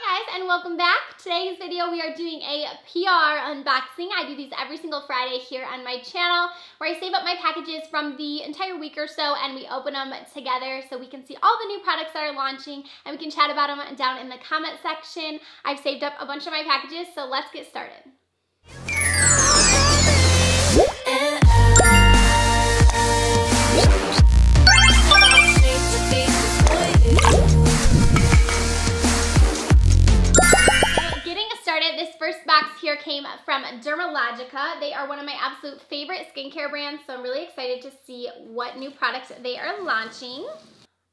Hi guys and welcome back. Today's video we are doing a PR unboxing. I do these every single Friday here on my channel where I save up my packages from the entire week or so and we open them together so we can see all the new products that are launching and we can chat about them down in the comment section. I've saved up a bunch of my packages, so let's get started. This first box here came from Dermalogica. They are one of my absolute favorite skincare brands, so I'm really excited to see what new products they are launching.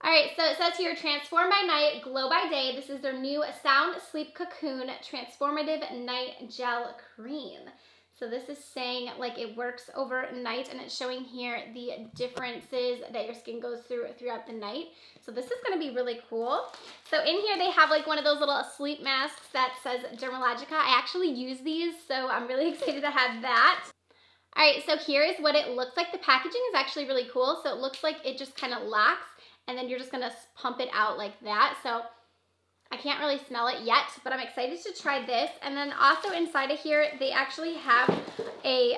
Alright, so it says here, Transform by Night, Glow by Day. This is their new Sound Sleep Cocoon Transformative Night Gel Cream. So this is saying like it works overnight, and it's showing here the differences that your skin goes through throughout the night. So this is going to be really cool. So in here they have like one of those little sleep masks that says Dermalogica. I actually use these, so I'm really excited to have that. Alright, so here is what it looks like. The packaging is actually really cool. So it looks like it just kind of locks, and then you're just going to pump it out like that. So I can't really smell it yet, but I'm excited to try this. And then also inside of here, they actually have a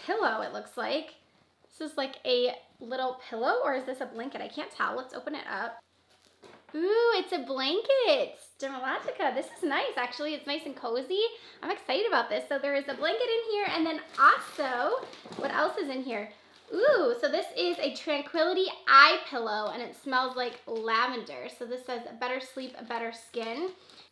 pillow, it looks like. This is like a little pillow, or is this a blanket? I can't tell. Let's open it up. Ooh, it's a blanket. Dermalogica. This is nice, actually. It's nice and cozy. I'm excited about this. So there is a blanket in here, and then also, what else is in here? Ooh, so this is a Tranquility Eye Pillow, and it smells like lavender. So this says better sleep, better skin.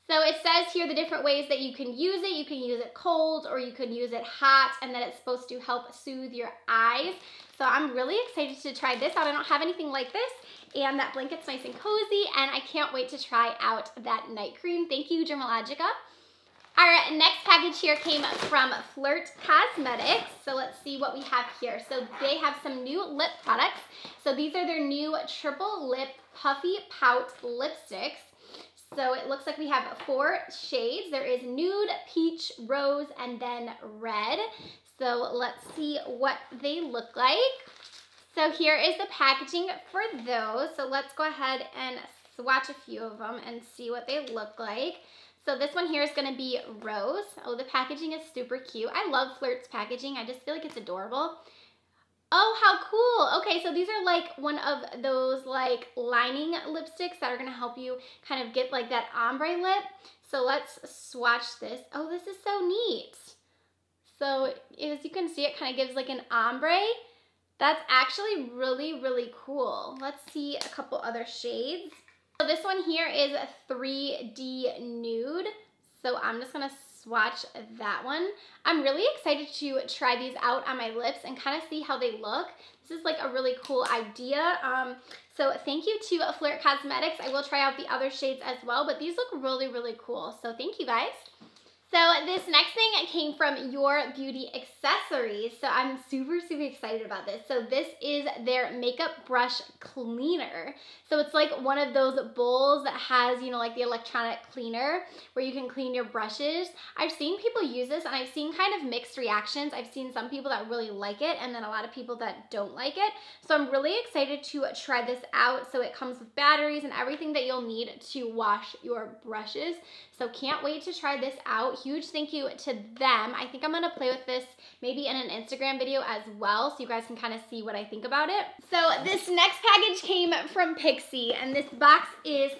So it says here the different ways that you can use it. You can use it cold, or you can use it hot, and that it's supposed to help soothe your eyes. So I'm really excited to try this out. I don't have anything like this, and that blanket's nice and cozy, and I can't wait to try out that night cream. Thank you, Dermalogica. Our next package here came from Flirt Cosmetics. So let's see what we have here. So they have some new lip products. So these are their new Triple Lip Puffy Pout Lipsticks. So it looks like we have 4 shades. There is nude, peach, rose, and then red. So let's see what they look like. So here is the packaging for those. So let's go ahead and swatch a few of them and see what they look like. So this one here is going to be rose. Oh, the packaging is super cute. I love Flirt's packaging. I just feel like it's adorable. Oh, how cool. Okay, so these are like one of those like lining lipsticks that are going to help you kind of get like that ombre lip. So let's swatch this. Oh, this is so neat. So as you can see, it kind of gives like an ombre. That's actually really, really cool. Let's see a couple other shades. So this one here is a 3D Nude. So I'm just gonna swatch that one. I'm really excited to try these out on my lips and kind of see how they look. This is like a really cool idea. So thank you to Flirt Cosmetics. I will try out the other shades as well, but these look really, really cool. So thank you guys. So this next thing came from Your Beauty Accessories. So I'm super, super excited about this. So this is their makeup brush cleaner. So it's like one of those bowls that has, you know, like the electronic cleaner where you can clean your brushes. I've seen people use this and I've seen kind of mixed reactions. I've seen some people that really like it and then a lot of people that don't like it. So I'm really excited to try this out. So it comes with batteries and everything that you'll need to wash your brushes. So can't wait to try this out. Huge thank you to them. I think I'm gonna play with this maybe in an Instagram video as well, so you guys can kind of see what I think about it. So this next package came from Pixi, and this box is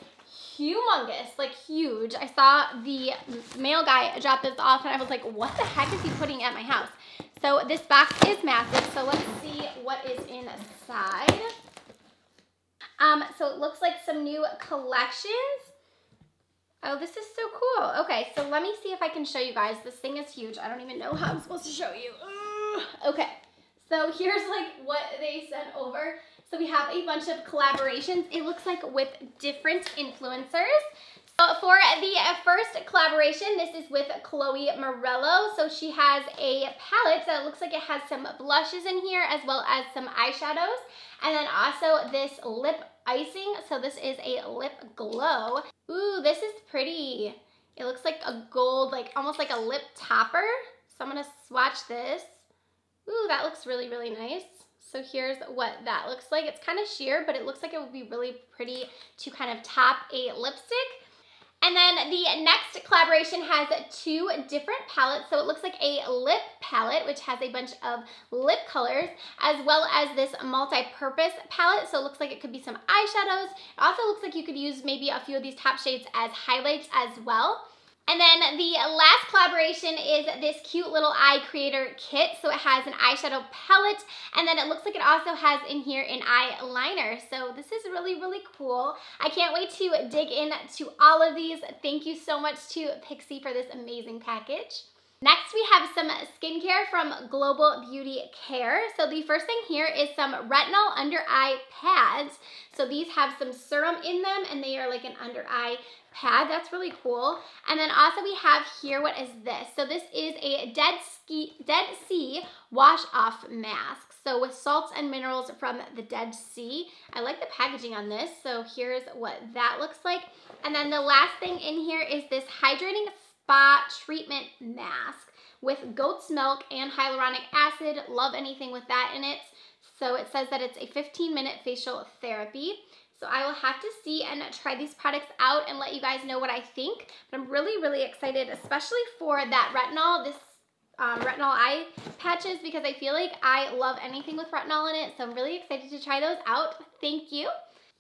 humongous, like huge. I saw the mail guy drop this off and I was like, what the heck is he putting at my house? So this box is massive, so let's see what is inside. So it looks like some new collections. Oh, this is so cool. Okay, so let me see if I can show you guys. This thing is huge. I don't even know how I'm supposed to show you. Okay, so here's like what they sent over. So we have a bunch of collaborations. It looks like with different influencers. So for the first collaboration, this is with Chloe Morello. So she has a palette that looks like it has some blushes in here as well as some eyeshadows. And then also this lip icing. So this is a lip glow. Ooh, this is pretty. It looks like a gold, like almost like a lip topper. So I'm gonna swatch this. Ooh, that looks really, really nice. So here's what that looks like. It's kind of sheer, but it looks like it would be really pretty to kind of top a lipstick. And then the next collaboration has 2 different palettes. So it looks like a lip palette, which has a bunch of lip colors, as well as this multi-purpose palette. So it looks like it could be some eyeshadows. It also looks like you could use maybe a few of these top shades as highlights as well. And then the last collaboration is this cute little eye creator kit. So it has an eyeshadow palette, and then it looks like it also has in here an eyeliner. So this is really, really cool. I can't wait to dig into all of these. Thank you so much to Pixie for this amazing package. Next, we have some skincare from Global Beauty Care. So the first thing here is some retinol under eye pads. So these have some serum in them, and they are like an under eye pad. That's really cool. And then also we have here, what is this? So this is a Dead Sea wash off mask. So with salts and minerals from the Dead Sea. I like the packaging on this. So here's what that looks like. And then the last thing in here is this hydrating spa treatment mask with goat's milk and hyaluronic acid. Love anything with that in it. So it says that it's a 15-minute facial therapy. So I will have to see and try these products out and let you guys know what I think. But I'm really, really excited, especially for that retinol, this retinol eye patches, because I feel like I love anything with retinol in it. So I'm really excited to try those out. Thank you.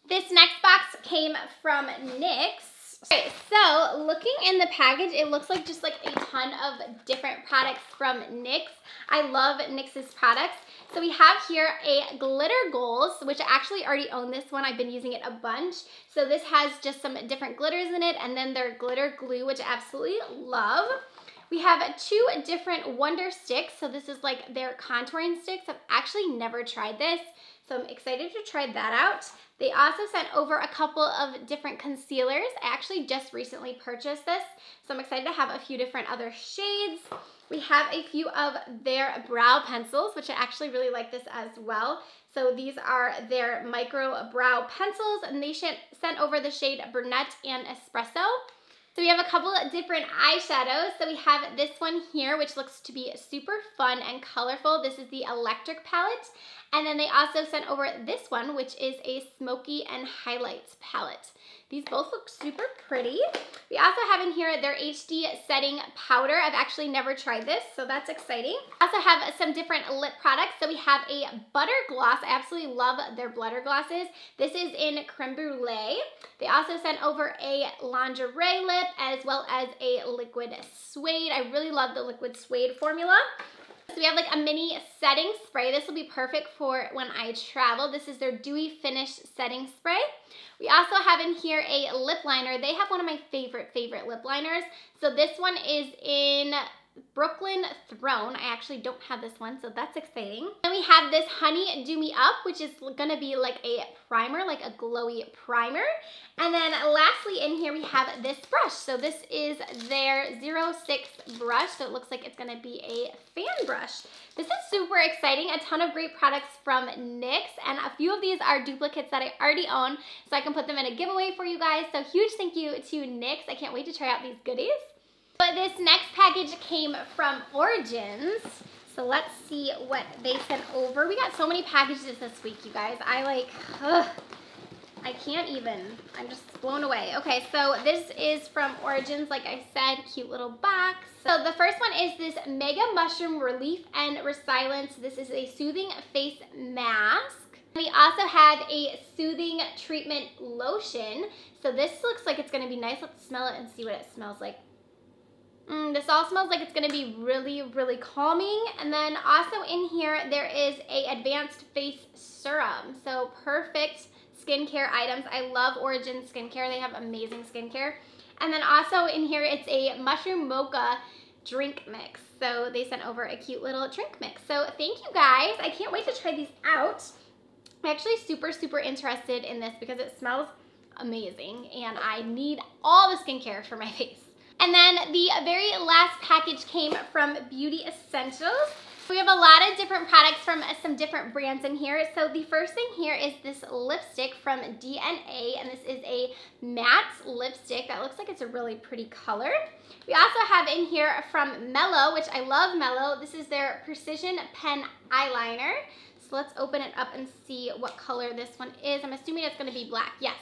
This next box came from NYX. Okay, so looking in the package, it looks like just like a ton of different products from NYX. I love NYX's products. So we have here a glitter goals, which I actually already own this one. I've been using it a bunch. So this has just some different glitters in it, and then their glitter glue, which I absolutely love. We have 2 different Wonder Sticks. So this is like their contouring sticks. I've actually never tried this, so I'm excited to try that out. They also sent over a couple of different concealers. I actually just recently purchased this, so I'm excited to have a few different other shades. We have a few of their brow pencils, which I actually really like this as well. So these are their micro brow pencils, and they sent over the shade Brunette and Espresso. So we have a couple of different eyeshadows. So we have this one here, which looks to be super fun and colorful. This is the Electric palette. And then they also sent over this one, which is a Smoky and Highlights palette. These both look super pretty. We also have in here their HD setting powder. I've actually never tried this, so that's exciting. I also have some different lip products. So we have a butter gloss. I absolutely love their butter glosses. This is in Creme Brulee. They also sent over a lingerie lip as well as a liquid suede. I really love the liquid suede formula. So we have like a mini setting spray. This will be perfect for when I travel. This is their Dewy Finish setting spray. We also have in here a lip liner. They have one of my favorite lip liners. So this one is in Brooklyn Throne. I actually don't have this one, so that's exciting. Then we have this Honey Do Me Up, which is gonna be like a primer, like a glowy primer. And then lastly in here we have this brush. So this is their 06 brush, so it looks like it's gonna be a fan brush. This is super exciting, a ton of great products from NYX, and a few of these are duplicates that I already own, so I can put them in a giveaway for you guys. So huge thank you to NYX. I can't wait to try out these goodies. But this next package came from Origins. So let's see what they sent over. We got so many packages this week, you guys. I can't even. I'm just blown away. Okay, so this is from Origins, like I said, cute little box. So the first one is this Mega Mushroom Relief and Resilience. This is a soothing face mask. We also have a soothing treatment lotion. So this looks like it's gonna be nice. Let's smell it and see what it smells like. This all smells like it's gonna be really, really calming. And then also in here, there is a advanced face serum. So perfect skincare items. I love Origins skincare. They have amazing skincare. And then also in here, it's a mushroom mocha drink mix. So they sent over a cute little drink mix. So thank you guys. I can't wait to try these out. I'm actually super, super interested in this because it smells amazing and I need all the skincare for my face. And then the very last package came from Beauty Essentials. We have a lot of different products from some different brands in here. So the first thing here is this lipstick from DNA, and this is a matte lipstick that looks like it's a really pretty color. We also have in here from Mellow, which I love Mellow. This is their Precision Pen Eyeliner. So let's open it up and see what color this one is. I'm assuming it's gonna be black, yes.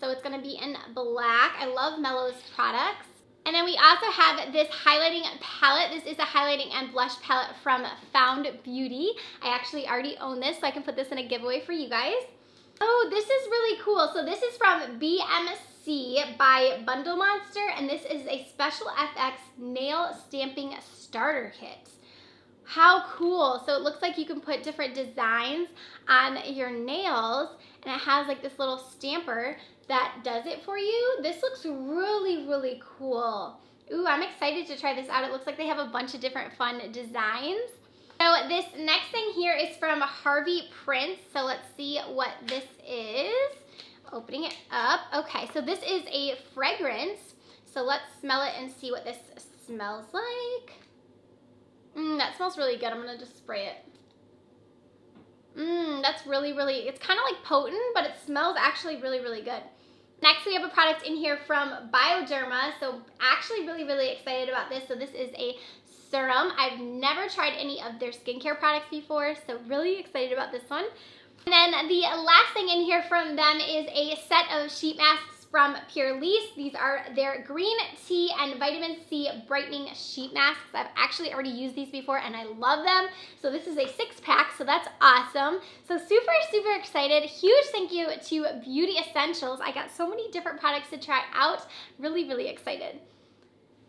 So it's gonna be in black. I love Mellows products. And then we also have this highlighting palette. This is a highlighting and blush palette from Found Beauty. I actually already own this, so I can put this in a giveaway for you guys. Oh, this is really cool. So this is from BMC by Bundle Monster, and this is a Special FX nail stamping starter kit. How cool. So it looks like you can put different designs on your nails, and it has like this little stamper that does it for you. This looks really, really cool. Ooh, I'm excited to try this out. It looks like they have a bunch of different fun designs. So this next thing here is from Harvey Prince. So let's see what this is. Opening it up. Okay, so this is a fragrance. So let's smell it and see what this smells like. That smells really good. I'm gonna just spray it. That's really, it's kind of like potent, but it smells actually really, really good. Next, we have a product in here from Bioderma. So actually really excited about this. So this is a serum. I've never tried any of their skincare products before, so really excited about this one. And then the last thing in here from them is a set of sheet masks from Pure Lease. These are their green tea and vitamin C brightening sheet masks. I've actually already used these before and I love them. So this is a 6-pack, so that's awesome. So super excited. Huge thank you to Beauty Essentials. I got so many different products to try out. Really excited.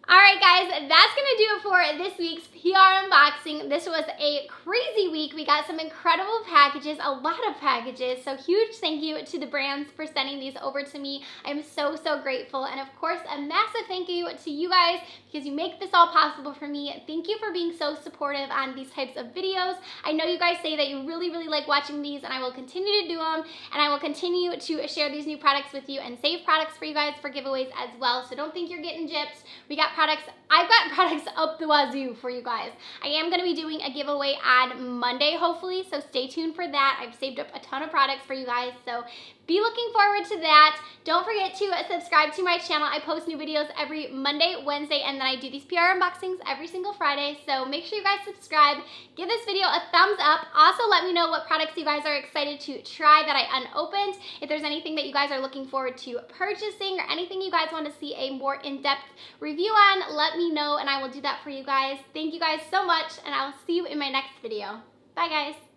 All right, guys, that's gonna do it for this week's PR unboxing. This was a crazy week. We got some incredible packages, a lot of packages. So huge thank you to the brands for sending these over to me. I'm so grateful. And of course, a massive thank you to you guys because you make this all possible for me. Thank you for being so supportive on these types of videos. I know you guys say that you really like watching these, and I will continue to do them, and I will continue to share these new products with you and save products for you guys for giveaways as well. So don't think you're getting gypped. I've got products up the wazoo for you guys. I am gonna be doing a giveaway on Monday, hopefully, so stay tuned for that. I've saved up a ton of products for you guys, so be looking forward to that. Don't forget to subscribe to my channel. I post new videos every Monday, Wednesday, and then I do these PR unboxings every single Friday, so make sure you guys subscribe. Give this video a thumbs up. Also, let me know what products you guys are excited to try that I unopened. If there's anything that you guys are looking forward to purchasing or anything you guys want to see a more in-depth review on, let me know and I will do that for you guys. Thank you guys so much, and I will see you in my next video. Bye, guys.